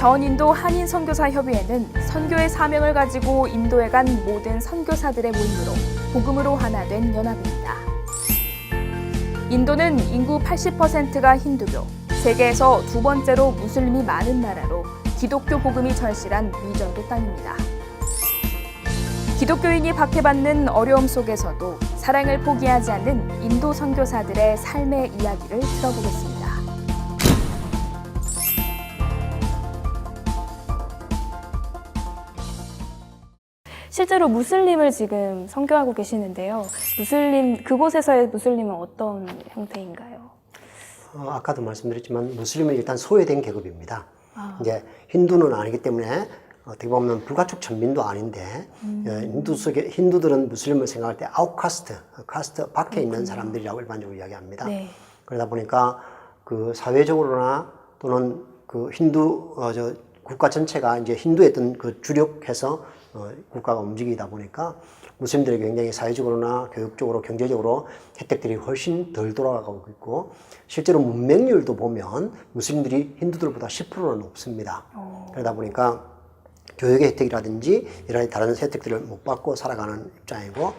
전인도 한인 선교사 협의회는 선교의 사명을 가지고 인도에 간 모든 선교사들의 모임으로 복음으로 하나 된 연합입니다. 인도는 인구 80%가 힌두교, 세계에서 두 번째로 무슬림이 많은 나라로 기독교 복음이 절실한 미전도 땅입니다. 기독교인이 박해받는 어려움 속에서도 사랑을 포기하지 않는 인도 선교사들의 삶의 이야기를 들어보겠습니다. 실제로 무슬림을 지금 선교하고 계시는데요. 그곳에서의 무슬림은 어떤 형태인가요? 아까도 말씀드렸지만 무슬림은 일단 소외된 계급입니다. 이제 힌두는 아니기 때문에 어떻게 보면 불가촉 천민도 아닌데 힌두들은 무슬림을 생각할 때 아웃카스트, 카스트 밖에 있는 사람들이라고 일반적으로 이야기합니다. 네. 그러다 보니까 그 사회적으로나 또는 그 힌두 국가 전체가 이제 힌두의 어떤 그 주력해서 국가가 움직이다 보니까 무슬림들이 굉장히 사회적으로나 교육적으로 경제적으로 혜택들이 훨씬 덜 돌아가고 있고 실제로 문맹률도 보면 무슬림들이 힌두들보다 10%는 높습니다. 그러다 보니까 교육의 혜택이라든지 이런 다른 혜택들을 못 받고 살아가는 입장이고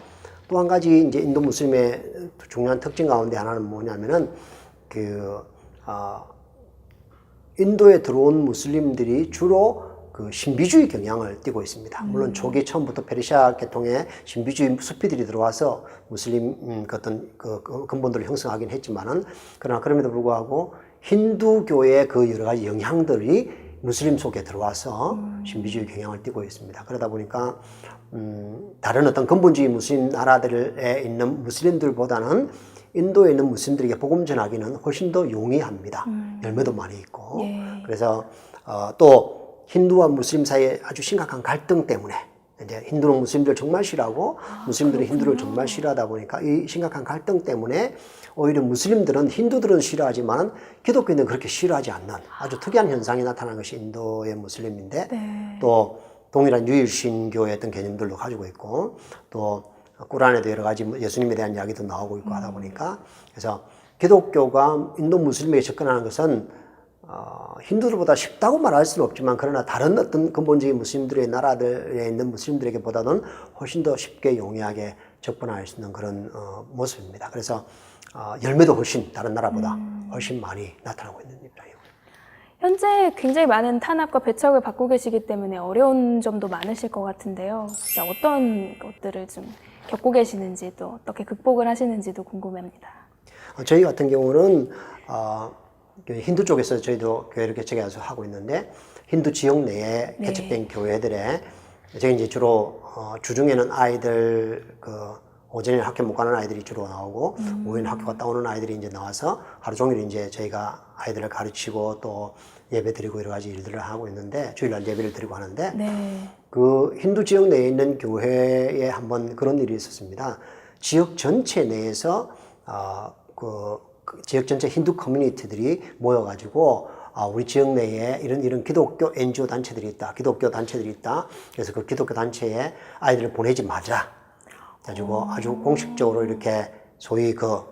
또 한 가지 이제 인도 무슬림의 중요한 특징 가운데 하나는 뭐냐면은 인도에 들어온 무슬림들이 주로 그 신비주의 경향을 띠고 있습니다. 물론 초기 처음부터 페르시아 계통의 신비주의 수피들이 들어와서 무슬림 어떤 그 근본들을 형성하긴 했지만은 그러나 그럼에도 불구하고 힌두교의 그 여러 가지 영향들이 무슬림 속에 들어와서 신비주의 경향을 띠고 있습니다. 그러다 보니까 다른 어떤 근본주의 무슬림 나라들에 있는 무슬림들보다는 인도에 있는 무슬림들에게 복음 전하기는 훨씬 더 용이합니다. 열매도 많이 있고. 예. 그래서 또 힌두와 무슬림 사이에 아주 심각한 갈등 때문에 이제 힌두는 무슬림들을 정말 싫어하고 무슬림들은 힌두를 정말 싫어하다 보니까 이 심각한 갈등 때문에 오히려 무슬림들은 힌두들은 싫어하지만 기독교인들은 그렇게 싫어하지 않는 아주 특이한 현상이 나타난 것이 인도의 무슬림인데 네. 또 동일한 유일신교의 어떤 개념들도 가지고 있고 또 꾸란에도 여러 가지 예수님에 대한 이야기도 나오고 있고 하다 보니까 그래서 기독교가 인도 무슬림에게 접근하는 것은 힌두들보다 쉽다고 말할 수는 없지만 그러나 다른 어떤 근본적인 무슬림들의 나라들에 있는 무슬림들에게 보다는 훨씬 더 쉽게 용이하게 접근할 수 있는 그런 모습입니다. 그래서 열매도 훨씬 다른 나라보다 훨씬 많이 나타나고 있는 입장이고요. 현재 굉장히 많은 탄압과 배척을 받고 계시기 때문에 어려운 점도 많으실 것 같은데요. 어떤 것들을 좀 겪고 계시는지 또 어떻게 극복을 하시는지도 궁금합니다. 저희 같은 경우는 힌두 쪽에서 저희도 교회를 개척해서 하고 있는데 힌두 지역 내에 네. 개척된 교회들에 저희 이제 주로 주중에는 아이들 오전에 학교 못 가는 아이들이 주로 나오고 오후에는 학교 갔다 오는 아이들이 이제 나와서 하루 종일 이제 저희가 아이들을 가르치고 또 예배 드리고 여러 가지 일들을 하고 있는데 주일날 예배를 드리고 하는데 네. 그 힌두 지역 내에 있는 교회에 한번 그런 일이 있었습니다. 지역 전체 내에서 그 지역 전체 힌두 커뮤니티들이 모여가지고 우리 지역 내에 이런 기독교 NGO 단체들이 있다. 기독교 단체들이 있다. 그래서 그 기독교 단체에 아이들을 보내지 말자. 가지고 아주 공식적으로 이렇게 소위 그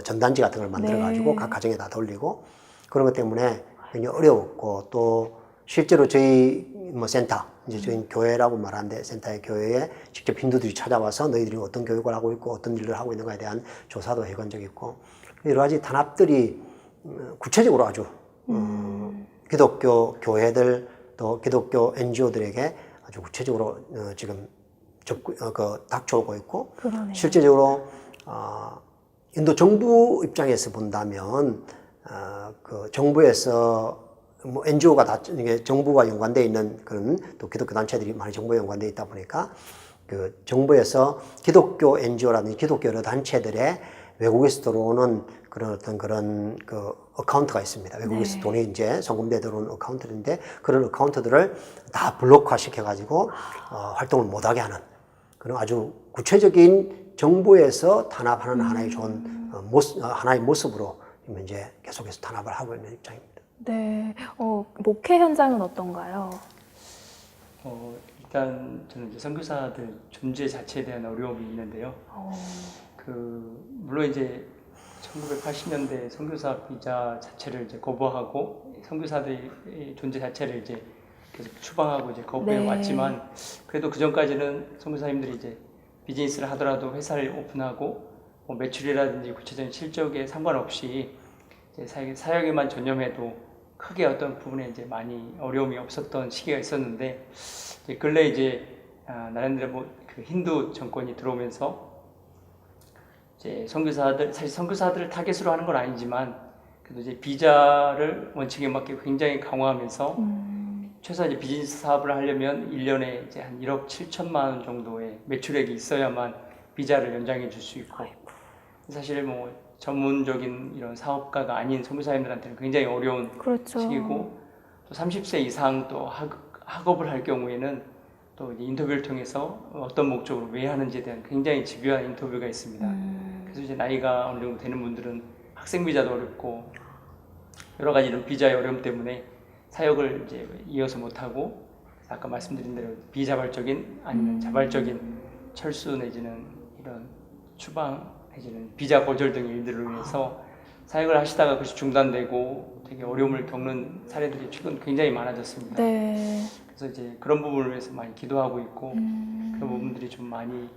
전단지 같은 걸 만들어가지고 네. 각 가정에 다 돌리고 그런 것 때문에 굉장히 어려웠고 또 실제로 저희 센터 이제 저희 교회라고 말하는데 센터의 교회에 직접 힌두들이 찾아와서 너희들이 어떤 교육을 하고 있고 어떤 일을 하고 있는가에 대한 조사도 해본 적이 있고 여러 가지 단합들이 구체적으로 아주 기독교 교회들 또 기독교 NGO들에게 아주 구체적으로 지금 닥쳐오고 있고 그러네요. 실제적으로 인도 정부 입장에서 본다면 그 정부에서 뭐 NGO가 다 이게 정부와 연관되어 있는 그런 또 기독교 단체들이 많이 정부에 연관되어 있다 보니까 그 정부에서 기독교 NGO라든지 기독교 여러 단체들의 외국에서 들어오는 그런 어카운트가 있습니다. 외국에서 네. 돈이 이제 송금돼 들어오는 어카운트인데 그런 어카운트들을 다 블록화 시켜가지고 활동을 못하게 하는 그런 아주 구체적인 정부에서 탄압하는 하나의 좋은 하나의 모습으로 이제 계속해서 탄압을 하고 있는 입장입니다. 네, 목회 현장은 어떤가요? 일단 저는 이제 선교사들 존재 자체에 대한 어려움이 있는데요. 물론 이제 1980년대 선교사 비자 자체를 이제 거부하고 선교사들의 존재 자체를 이제 계속 추방하고 이제 거부해 네. 왔지만 그래도 그 전까지는 선교사님들이 이제 비즈니스를 하더라도 회사를 오픈하고 뭐 매출이라든지 구체적인 실적에 상관없이 이제 사역에만 전념해도 크게 어떤 부분에 이제 많이 어려움이 없었던 시기가 있었는데 이제 근래 이제 나름대로 그 힌두 정권이 들어오면서 이제 사실 선교사들을 타겟으로 하는 건 아니지만 그래도 이제 비자를 원칙에 맞게 굉장히 강화하면서 최소한 이제 비즈니스 사업을 하려면 1년에 이제 한 1억 7천만 원 정도의 매출액이 있어야만 비자를 연장해 줄 수 있고 사실 뭐 전문적인 이런 사업가가 아닌 선교사님들한테는 굉장히 어려운 그렇죠. 시기고 또 30세 이상 또 학업을 할 경우에는 또 이제 인터뷰를 통해서 어떤 목적으로 왜 하는지에 대한 굉장히 집요한 인터뷰가 있습니다. 그래서 이제 나이가 어느 정도 되는 분들은 학생 비자도 어렵고 여러 가지 이런 비자의 어려움 때문에 사역을 이제 이어서 못하고 아까 말씀드린 대로 비자발적인 아니면 자발적인 철수 내지는 이런 추방 내지는 비자 거절 등의 일들로 인해서 사역을 하시다가 그것이 중단되고 되게 어려움을 겪는 사례들이 최근 굉장히 많아졌습니다. 네. 그래서 이제 그런 부분을 위해서 많이 기도하고 있고 그런 부분들이 좀 많이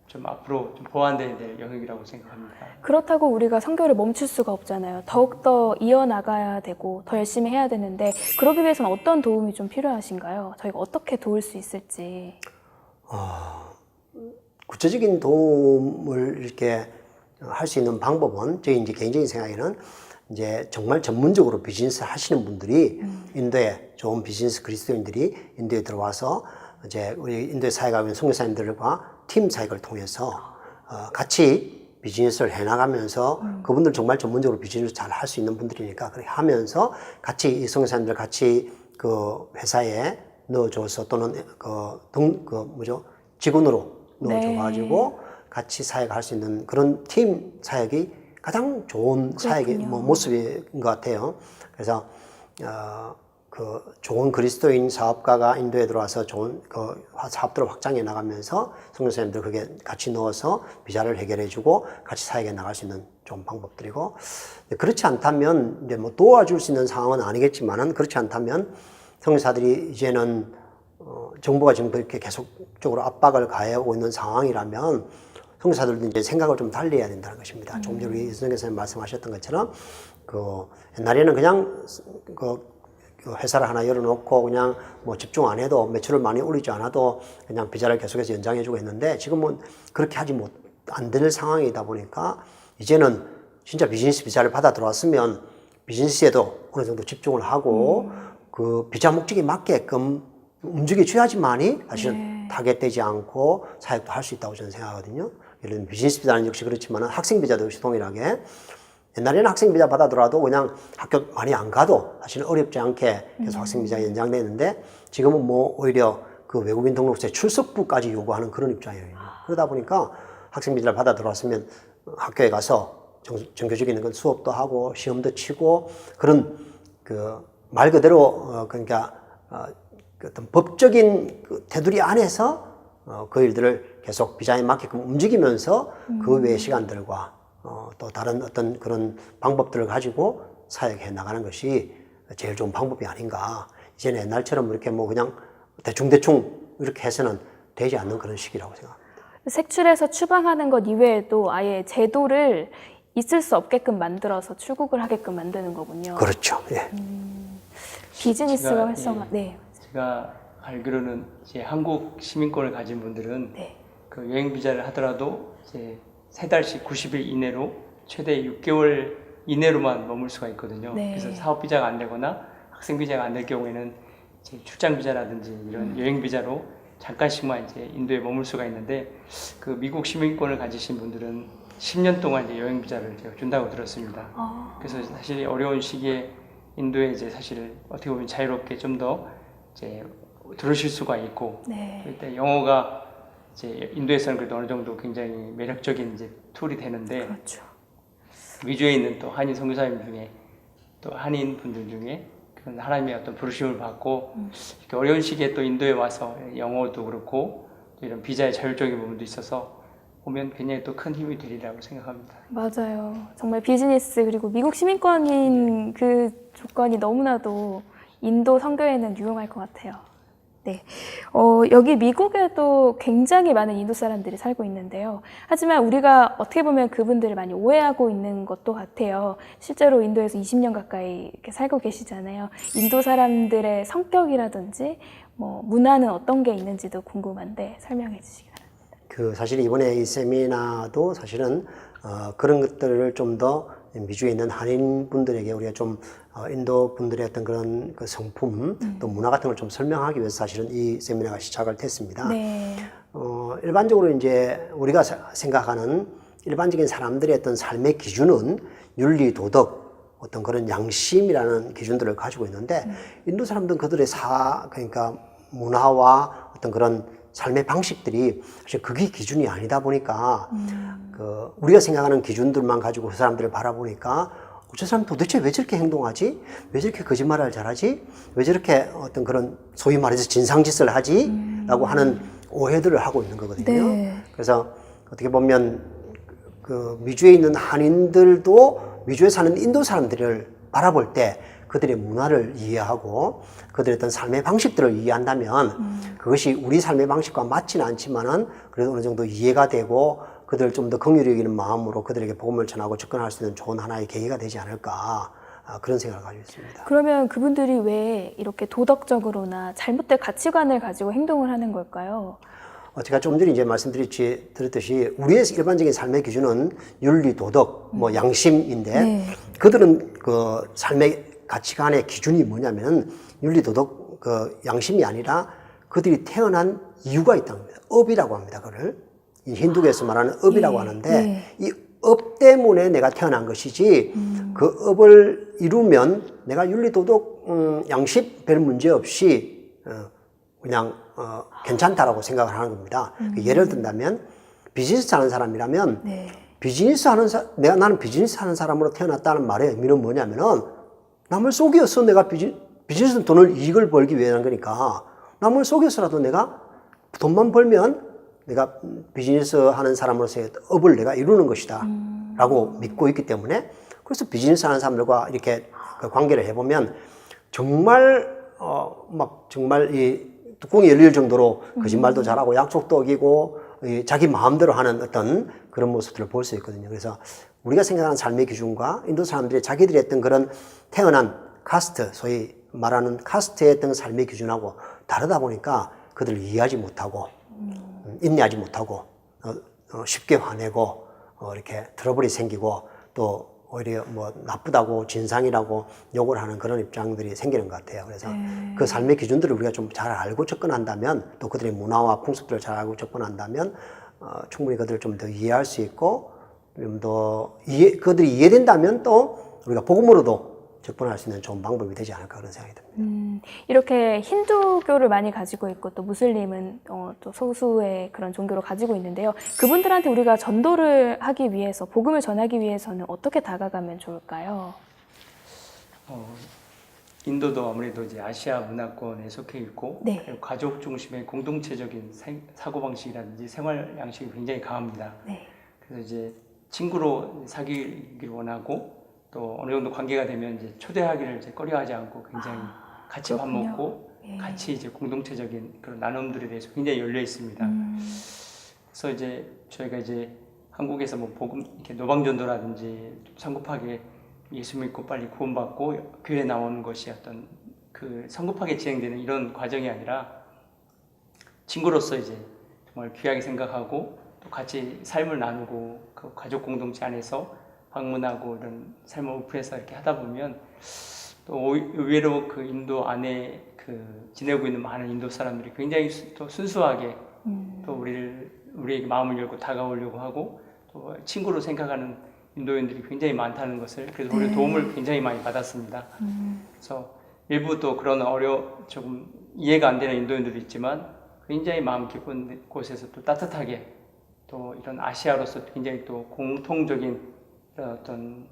좀 앞으로 좀 보완돼야 될 영역이라고 생각합니다. 그렇다고 우리가 선교를 멈출 수가 없잖아요. 더욱더 이어나가야 되고 더 열심히 해야 되는데 그러기 위해서는 어떤 도움이 좀 필요하신가요? 저희가 어떻게 도울 수 있을지. 구체적인 도움을 이렇게 할 수 있는 방법은 저희 이제 개인적인 생각에는 이제 정말 전문적으로 비즈니스 하시는 분들이 인도에 좋은 비즈니스 그리스도인들이 인도에 들어와서 이제 우리 인도에 사역하고 있는 선교사님들과 팀 사역을 통해서 같이 비즈니스를 해나가면서 그분들 정말 전문적으로 비즈니스 잘 할 수 있는 분들이니까 그렇게 하면서 같이 이 선교사님들 같이 그 회사에 넣어줘서 또는 직원으로 넣어줘가지고 같이 사역할 수 있는 그런 팀 사역이 가장 좋은 사역의 모습인 것 같아요. 그래서 그 좋은 그리스도인 사업가가 인도에 들어와서 좋은 그 사업들을 확장해 나가면서 선교사님들 그게 같이 넣어서 비자를 해결해주고 같이 사역해 나갈 수 있는 좋은 방법들이고 그렇지 않다면 이제 뭐 도와줄 수 있는 상황은 아니겠지만은 그렇지 않다면 선교사들이 이제는 정부가 지금 그렇게 계속적으로 압박을 가해오고 있는 상황이라면 선교사들도 이제 생각을 좀 달리 해야 된다는 것입니다. 조금 전에 우리 선교사님 말씀하셨던 것처럼 그 옛날에는 그냥 그 회사를 하나 열어놓고 그냥 뭐 집중 안 해도 매출을 많이 올리지 않아도 그냥 비자를 계속해서 연장해주고 했는데 지금은 그렇게 하지 안 될 상황이다 보니까 이제는 진짜 비즈니스 비자를 받아 들어왔으면 비즈니스에도 어느 정도 집중을 하고 그 비자 목적에 맞게끔 움직여줘야지만이 사실은 타겟되지 않고 사역도 할 수 있다고 저는 생각하거든요. 예를 들면 비즈니스 비자는 역시 그렇지만 학생 비자도 역시 동일하게 옛날에는 학생 비자 받아들어도 그냥 학교 많이 안 가도 사실은 어렵지 않게 계속 학생 비자가 연장되는데 지금은 뭐 오히려 그 외국인 등록소에 출석부까지 요구하는 그런 입장이에요. 그러다 보니까 학생 비자를 받아 들어왔으면 학교에 가서 정규적인 건 수업도 하고 시험도 치고 그런 그 말 그대로 그러니까 어떤 법적인 그 테두리 안에서 그 일들을 계속 비자에 맞게끔 움직이면서 그 외의 시간들과 또 다른 어떤 그런 방법들을 가지고 사역해 나가는 것이 제일 좋은 방법이 아닌가. 이제는 옛날처럼 이렇게 뭐 그냥 대충대충 이렇게 해서는 되지 않는 그런 시기라고 생각합니다. 색출해서 추방하는 것 이외에도 아예 제도를 있을 수 없게끔 만들어서 출국을 하게끔 만드는 거군요. 그렇죠. 예. 비즈니스가 활성화. 네. 제가 알기로는 이제 한국 시민권을 가진 분들은 그 여행 비자를 하더라도 이제 3달씩 90일 이내로 최대 6개월 이내로만 머물 수가 있거든요. 그래서 사업 비자가 안 되거나 학생 비자가 안 될 경우에는 이제 출장 비자라든지 이런 여행 비자로 잠깐씩만 이제 인도에 머물 수가 있는데 그 미국 시민권을 가지신 분들은 10년 동안 이제 여행 비자를 제가 준다고 들었습니다. 그래서 사실 어려운 시기에 인도에 이제 사실 어떻게 보면 자유롭게 좀 더 이제 들으실 수가 있고 일단 영어가 이제 인도에서는 그래도 어느 정도 굉장히 매력적인 이제 툴이 되는데 그렇죠. 위주에 있는 또 한인 선교사님 중에 또 한인 분들 중에 그런 하나님의 어떤 부르심을 받고 이렇게 어려운 시기에 또 인도에 와서 영어도 그렇고 또 이런 비자의 자율적인 부분도 있어서 오면 굉장히 또 큰 힘이 되리라고 생각합니다. 맞아요. 정말 비즈니스 그리고 미국 시민권인 그 조건이 너무나도 인도 선교에는 유용할 것 같아요. 네. 여기 미국에도 굉장히 많은 인도 사람들이 살고 있는데요. 하지만 우리가 어떻게 보면 그분들을 많이 오해하고 있는 것도 같아요. 실제로 인도에서 20년 가까이 이렇게 살고 계시잖아요. 인도 사람들의 성격이라든지 뭐 문화는 어떤 게 있는지도 궁금한데 설명해 주시기 바랍니다. 사실 이번에 이 세미나도 사실은 그런 것들을 좀 더 미주에 있는 한인 분들에게 우리가 좀 인도 분들의 어떤 그런 그 성품 또 문화 같은 걸 좀 설명하기 위해서 사실은 이 세미나가 시작을 됐습니다. 네. 일반적으로 이제 우리가 생각하는 일반적인 사람들의 어떤 삶의 기준은 윤리, 도덕, 어떤 그런 양심이라는 기준들을 가지고 있는데 인도 사람들은 그들의 그러니까 문화와 어떤 그런 삶의 방식들이 사실 그게 기준이 아니다 보니까 우리가 생각하는 기준들만 가지고 그 사람들을 바라보니까 저 사람 도대체 왜 저렇게 행동하지? 왜 저렇게 거짓말을 잘하지? 왜 저렇게 어떤 그런 소위 말해서 진상짓을 하지? 라고 하는 오해들을 하고 있는 거거든요. 네. 그래서 어떻게 보면 그 미주에 있는 한인들도 미주에 사는 인도 사람들을 바라볼 때 그들의 문화를 이해하고 그들의 어떤 삶의 방식들을 이해한다면 그것이 우리 삶의 방식과 맞지는 않지만은 그래도 어느 정도 이해가 되고 그들을 좀 더 긍휼히 여기는 마음으로 그들에게 복음을 전하고 접근할 수 있는 좋은 하나의 계기가 되지 않을까 그런 생각을 가지고 있습니다. 그러면 그분들이 왜 이렇게 도덕적으로나 잘못된 가치관을 가지고 행동을 하는 걸까요? 제가 조금 전에 이제 말씀드렸듯이 우리의 일반적인 삶의 기준은 윤리, 도덕, 뭐 양심인데 네. 그들은 그 삶의 가치관의 기준이 뭐냐면 윤리, 도덕, 그 양심이 아니라 그들이 태어난 이유가 있다는 겁니다. 업이라고 합니다. 그걸 힌두교에서 말하는 업이라고 하는데 이 업 때문에 내가 태어난 것이지 그 업을 이루면 내가 윤리, 도덕, 양심 별 문제 없이 그냥 괜찮다라고 생각을 하는 겁니다. 예를 든다면 비즈니스 하는 사람이라면 나는 비즈니스 하는 사람으로 태어났다는 말의 의미는 뭐냐면은 남을 속여서 내가 비즈니스 돈을 이익을 벌기 위해 하는 거니까 남을 속여서라도 내가 돈만 벌면 내가 비즈니스 하는 사람으로서의 업을 내가 이루는 것이다 라고 믿고 있기 때문에 그래서 비즈니스 하는 사람들과 이렇게 그 관계를 해보면 정말 정말 이 뚜껑이 열릴 정도로 거짓말도 잘하고 약속도 어기고 자기 마음대로 하는 어떤 그런 모습들을 볼 수 있거든요. 그래서 우리가 생각하는 삶의 기준과 인도 사람들이 자기들이 했던 그런 태어난 카스트, 소위 말하는 카스트의 어떤 삶의 기준하고 다르다 보니까 그들을 이해하지 못하고 인내하지 못하고 쉽게 화내고 이렇게 트러블이 생기고 또 오히려 뭐 나쁘다고 진상이라고 욕을 하는 그런 입장들이 생기는 것 같아요. 그래서 그 삶의 기준들을 우리가 좀 잘 알고 접근한다면 또 그들의 문화와 풍습들을 잘 알고 접근한다면 충분히 그들을 좀 더 이해할 수 있고 좀 더 그들이 이해된다면 또 우리가 복음으로도 접근할 수 있는 좋은 방법이 되지 않을까 그런 생각이 듭니다. 이렇게 힌두교를 많이 가지고 있고 또 무슬림은 또 소수의 그런 종교를 가지고 있는데요. 그분들한테 우리가 전도를 하기 위해서 복음을 전하기 위해서는 어떻게 다가가면 좋을까요? 인도도 아무래도 이제 아시아 문화권에 속해 있고 그리고 가족 중심의 공동체적인 사고방식이라든지 생활 양식이 굉장히 강합니다. 그래서 이제 친구로 사귀기를 원하고 또 어느 정도 관계가 되면 이제 초대하기를 이제 꺼려하지 않고 굉장히 같이 그렇군요. 밥 먹고 같이 이제 공동체적인 그런 나눔들에 대해서 굉장히 열려 있습니다. 그래서 이제 저희가 이제 한국에서 뭐 복음 이렇게 노방전도라든지 성급하게 예수 믿고 빨리 구원받고 교회 나오는 것이 어떤 그 성급하게 진행되는 이런 과정이 아니라 친구로서 이제 정말 귀하게 생각하고 또 같이 삶을 나누고 그 가족 공동체 안에서 방문하고 이런 삶을 오픈해서 이렇게 하다 보면 또 의외로 그 인도 안에 그 지내고 있는 많은 인도 사람들이 굉장히 또 순수하게 또 우리에게 마음을 열고 다가오려고 하고 또 친구로 생각하는 인도인들이 굉장히 많다는 것을 그래서 우리 도움을 굉장히 많이 받았습니다. 그래서 일부 또 그런 조금 이해가 안 되는 인도인들도 있지만 굉장히 마음 깊은 곳에서 또 따뜻하게 또 이런 아시아로서 굉장히 또 공통적인 어떤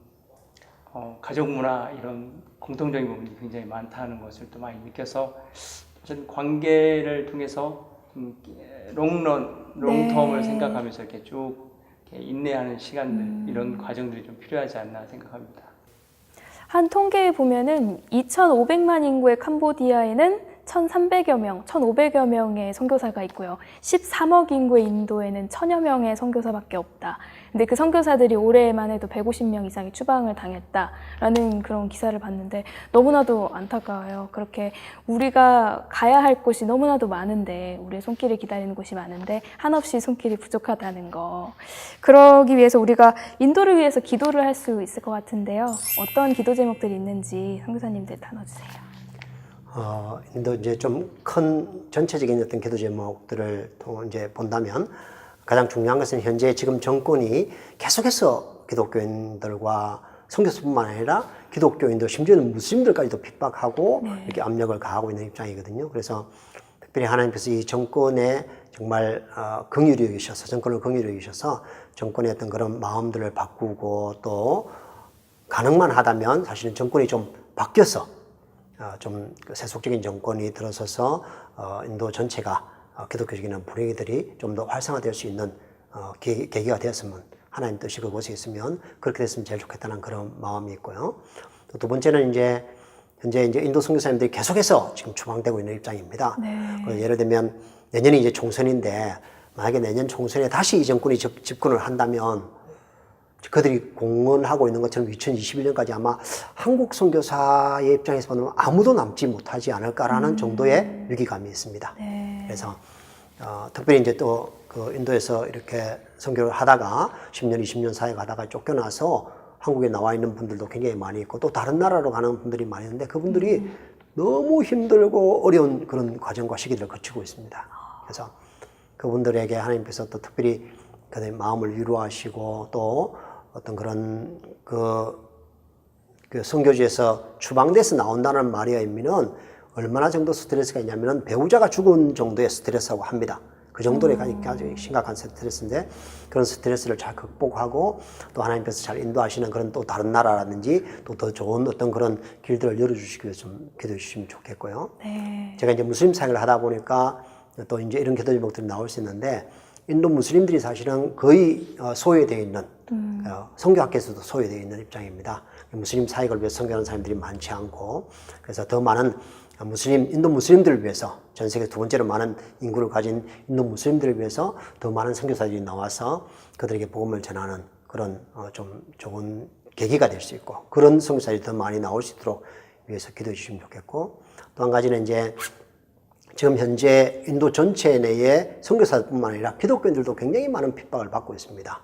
가족 문화 이런 공통적인 부분이 굉장히 많다는 것을 또 많이 느껴서 전 관계를 통해서 롱런 롱텀을 네. 생각하면서 이렇게 쭉 이렇게 인내하는 시간들 이런 과정들이 좀 필요하지 않나 생각합니다. 한 통계에 보면은 2,500만 인구의 캄보디아에는 1,300여 명, 1,500여 명의 선교사가 있고요. 13억 인구의 인도에는 1,000여 명의 선교사밖에 없다. 근데 그 선교사들이 올해만 해도 150명 이상이 추방을 당했다라는 그런 기사를 봤는데 너무나도 안타까워요. 그렇게 우리가 가야 할 곳이 너무나도 많은데 우리의 손길을 기다리는 곳이 많은데 한없이 손길이 부족하다는 거. 그러기 위해서 우리가 인도를 위해서 기도를 할 수 있을 것 같은데요. 어떤 기도 제목들이 있는지 선교사님들 나눠주세요. 인도 이제 좀 큰 전체적인 어떤 기도 제목들을 이제 본다면 가장 중요한 것은 현재 지금 정권이 계속해서 기독교인들과 선교사뿐만 아니라 기독교인들 심지어는 무슬림들까지도 핍박하고 이렇게 압력을 가하고 있는 입장이거든요. 그래서 특별히 하나님께서 이 정권에 정말 긍휼히 여기셔서 정권을 긍휼히 여기셔서 정권의 어떤 그런 마음들을 바꾸고 또 가능만 하다면 사실은 정권이 좀 바뀌어서 좀 세속적인 정권이 들어서서 인도 전체가 기독교적인 분위기들이 좀 더 활성화될 수 있는 계기가 되었으면 하나님 뜻이 그곳에 있으면 그렇게 됐으면 제일 좋겠다는 그런 마음이 있고요. 또 두 번째는 현재 인도 선교사님들이 계속해서 지금 추방되고 있는 입장입니다. 네. 예를 들면 내년이 이제 총선인데 만약에 내년 총선에 다시 이 정권이 집권을 한다면 그들이 공언하고 있는 것처럼 2021년까지 아마 한국 선교사의 입장에서 보면 아무도 남지 못하지 않을까라는 정도의 위기감이 있습니다. 네. 그래서 특별히 이제 또 그 인도에서 이렇게 선교를 하다가 10년, 20년 사회 가다가 쫓겨나서 한국에 나와 있는 분들도 굉장히 많이 있고 또 다른 나라로 가는 분들이 많이 있는데 그분들이 너무 힘들고 어려운 그런 과정과 시기들을 거치고 있습니다. 그래서 그분들에게 하나님께서 또 특별히 그들의 마음을 위로하시고 또 어떤 그런 그 선교지에서 추방돼서 나온다는 말의 의미는 얼마나 정도 스트레스가 있냐면은 배우자가 죽은 정도의 스트레스라고 합니다. 그 정도의 아주 심각한 스트레스인데 그런 스트레스를 잘 극복하고 또 하나님께서 잘 인도하시는 그런 또 다른 나라라든지 또 더 좋은 어떤 그런 길들을 열어주시기 위해서 좀 기도해 주시면 좋겠고요. 네. 제가 이제 무슬림 사역을 하다 보니까 또 이제 이런 기도 제목들이 나올 수 있는데 인도 무슬림들이 사실은 거의 소외되어 있는 선교학계에서도 소외되어 있는 입장입니다. 무슬림 사역을 위해서 선교하는 사람들이 많지 않고 그래서 더 많은 인도 무슬림들을 위해서 전 세계 두 번째로 많은 인구를 가진 인도 무슬림들을 위해서 더 많은 선교사들이 나와서 그들에게 복음을 전하는 그런 좀 좋은 계기가 될 수 있고 그런 선교사들이 더 많이 나올 수 있도록 위해서 기도해 주시면 좋겠고 또 한 가지는 이제 지금 현재 인도 전체 내에 선교사뿐만 아니라 기독교인들도 굉장히 많은 핍박을 받고 있습니다.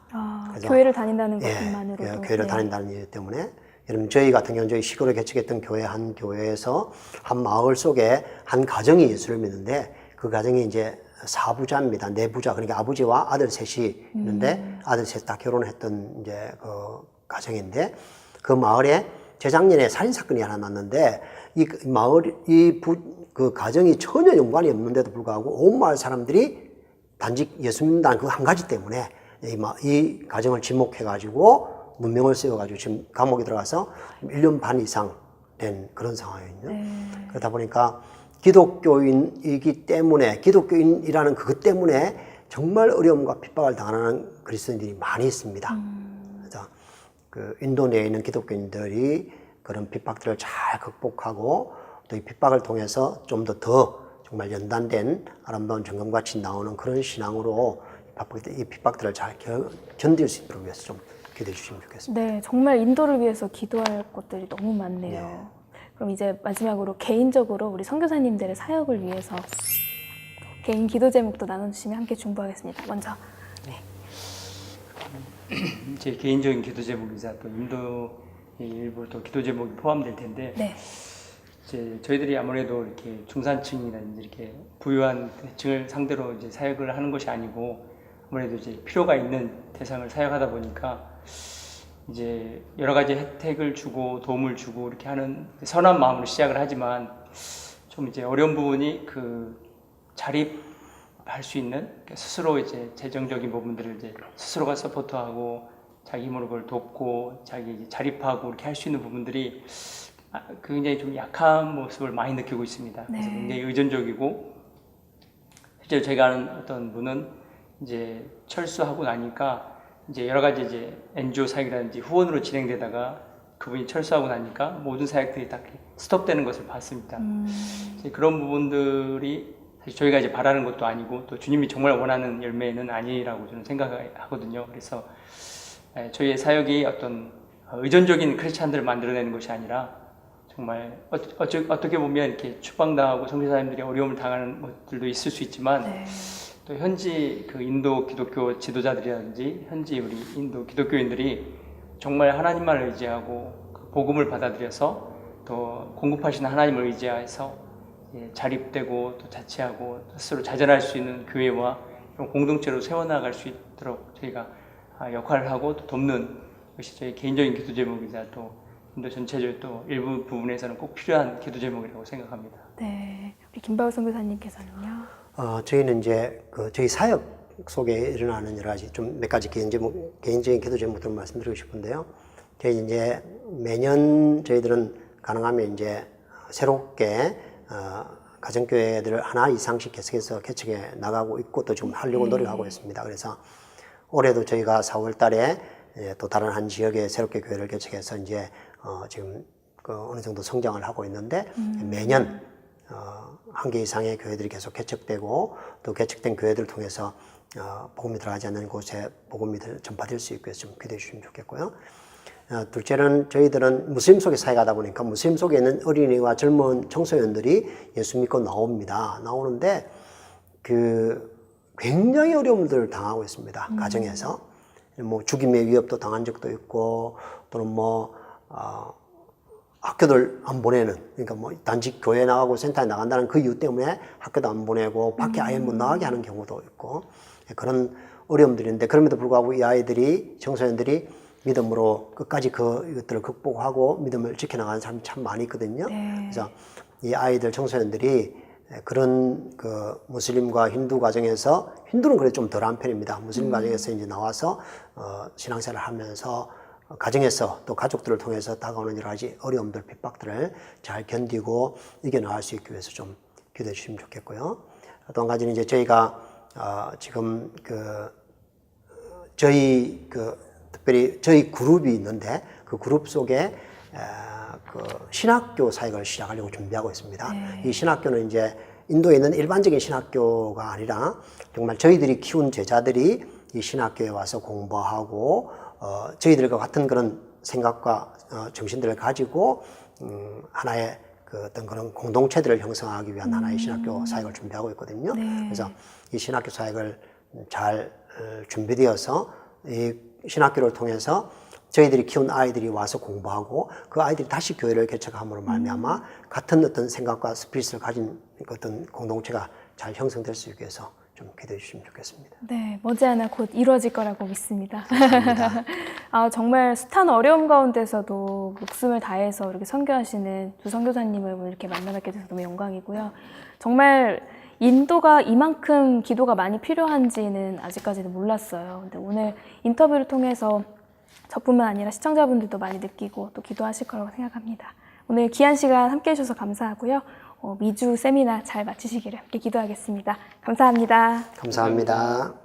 그래서 교회를 다닌다는 것만으로도. 교회를 다닌다는 이유 때문에 여러분 저희 같은 경우는 저희 시골에 개척했던 교회 한 교회에서 한 마을 속에 한 가정이 예수를 믿는데 그 가정이 이제 사부자입니다. 내부자 그러니까 아버지와 아들 셋이 있는데 아들 셋 다 결혼했던 이제 그 가정인데 그 마을에 재작년에 살인 사건이 하나 났는데 이 마을 그 가정이 전혀 연관이 없는데도 불구하고 온 마을 사람들이 단지 예수 믿는다는 그 한 가지 때문에 이 가정을 지목해가지고 문명을 세워가지고 지금 감옥에 들어가서 1년 반 이상 된 그런 상황이거든요. 그러다 보니까 기독교인이기 때문에 기독교인이라는 그것 때문에 정말 어려움과 핍박을 당하는 그리스도인들이 많이 있습니다. 그래서 그 인도 내에 있는 기독교인들이 그런 핍박들을 잘 극복하고 또 이 핍박을 통해서 좀 더 정말 연단된 아름다운 정금같이 나오는 그런 신앙으로 이 핍박들을 잘 견딜 수 있도록 위해서 좀 기도해 주시면 좋겠습니다. 네, 정말 인도를 위해서 기도할 것들이 너무 많네요. 네. 그럼 이제 마지막으로 개인적으로 우리 선교사님들의 사역을 위해서 개인 기도 제목도 나눠주시면 함께 중보하겠습니다. 먼저. 제 개인적인 기도 제목이자 또 인도의 일부 또 기도 제목이 포함될 텐데 네. 이제 저희들이 아무래도 이렇게 중산층이라든지 이렇게 부유한 계층을 상대로 이제 사역을 하는 것이 아니고 아무래도 이제 필요가 있는 대상을 사역하다 보니까 이제 여러 가지 혜택을 주고 도움을 주고 이렇게 하는 선한 마음으로 시작을 하지만 좀 이제 어려운 부분이 그 자립할 수 있는 스스로 이제 재정적인 부분들을 이제 스스로가 서포트하고 자기 힘으로 그걸 돕고 자기 자립하고 이렇게 할 수 있는 부분들이 굉장히 좀 약한 모습을 많이 느끼고 있습니다. 그래서 굉장히 의존적이고 실제로 제가 아는 어떤 분은 이제 철수하고 나니까 이제 여러 가지 이제 NGO 사역이라든지 후원으로 진행되다가 그분이 철수하고 나니까 모든 사역들이 다 스톱되는 것을 봤습니다. 이제 그런 부분들이 사실 저희가 이제 바라는 것도 아니고 또 주님이 정말 원하는 열매는 아니라고 저는 생각하거든요. 그래서 저희의 사역이 어떤 의존적인 크리스찬들을 만들어내는 것이 아니라 정말 어떻게 보면 이렇게 추방당하고 선교사님들이 어려움을 당하는 것들도 있을 수 있지만 네. 또 현지 그 인도 기독교 지도자들이라든지 현지 우리 인도 기독교인들이 정말 하나님만을 의지하고 그 복음을 받아들여서 또 공급하시는 하나님을 의지해서 자립되고 또 자치하고 스스로 자전할 수 있는 교회와 공동체로 세워나갈 수 있도록 저희가 역할을 하고 또 돕는 것이 저희 개인적인 기도 제목이자 또 인도 전체적으로 또 일부 부분에서는 꼭 필요한 기도 제목이라고 생각합니다. 네. 우리 김바울 선교사님께서는요? 저희는 이제 저희 사역 속에 일어나는 여러 가지 좀 몇 가지 개인적인 기도 제목들을 말씀드리고 싶은데요. 저희 이제 매년 저희들은 가능하면 이제 새롭게 가정교회들을 하나 이상씩 계속해서 개척해 나가고 있고 또 지금 하려고 노력하고 있습니다. 그래서 올해도 저희가 4월 달에 또 다른 한 지역에 새롭게 교회를 개척해서 이제 지금 어느 정도 성장을 하고 있는데 매년 한 개 이상의 교회들이 계속 개척되고 또 개척된 교회들을 통해서 복음이 들어가지 않는 곳에 복음이 전파될 수 있고 해서 좀 기대해 주시면 좋겠고요. 둘째는 저희들은 무슬림 속에 사역하다 보니까 무슬림 속에 있는 어린이와 젊은 청소년들이 예수 믿고 나오는데 굉장히 어려움들을 당하고 있습니다. 가정에서 뭐 죽임의 위협도 당한 적도 있고 또는 학교들 안 보내는, 그러니까 단지 교회 나가고 센터에 나간다는 그 이유 때문에 학교도 안 보내고 밖에 아예 못 나가게 하는 경우도 있고 그런 어려움들인데 그럼에도 불구하고 이 아이들이, 청소년들이 믿음으로 끝까지 이것들을 극복하고 믿음을 지켜나가는 사람이 참 많이 있거든요. 네. 그래서 이 아이들, 청소년들이 그런 무슬림과 힌두 가정에서, 힌두는 그래도 좀 덜한 편입니다. 무슬림 가정에서 이제 나와서 신앙생활을 하면서 가정에서 또 가족들을 통해서 다가오는 여러 가지 어려움들, 핍박들을 잘 견디고 이겨나갈 수 있기 위해서 좀 기도해 주시면 좋겠고요. 또 한 가지는 이제 저희가 지금 특별히 저희 그룹이 있는데 그 그룹 속에 신학교 사역을 시작하려고 준비하고 있습니다. 네. 이 신학교는 이제 인도에 있는 일반적인 신학교가 아니라 정말 저희들이 키운 제자들이 이 신학교에 와서 공부하고 저희들과 같은 그런 생각과 정신들을 가지고 하나의 어떤 그런 공동체들을 형성하기 위한 하나의 신학교 사역을 준비하고 있거든요. 네. 그래서 이 신학교 사역을 잘 준비되어서 이 신학교를 통해서 저희들이 키운 아이들이 와서 공부하고 그 아이들이 다시 교회를 개척함으로 말미암아 같은 어떤 생각과 스피릿을 가진 어떤 공동체가 잘 형성될 수 있기 위해서 좀 기대해 주시면 좋겠습니다. 네, 머지않아 곧 이루어질 거라고 믿습니다. 감사합니다. 정말 숱한 어려움 가운데서도 목숨을 다해서 이렇게 선교하시는 두 선교사님을 오늘 이렇게 만나뵙게 돼서 너무 영광이고요. 정말 인도가 이만큼 기도가 많이 필요한지는 아직까지는 몰랐어요. 근데 오늘 인터뷰를 통해서 저뿐만 아니라 시청자분들도 많이 느끼고 또 기도하실 거라고 생각합니다. 오늘 귀한 시간 함께 해주셔서 감사하고요. 미주 세미나 잘 마치시기를 함께 기도하겠습니다. 감사합니다. 감사합니다.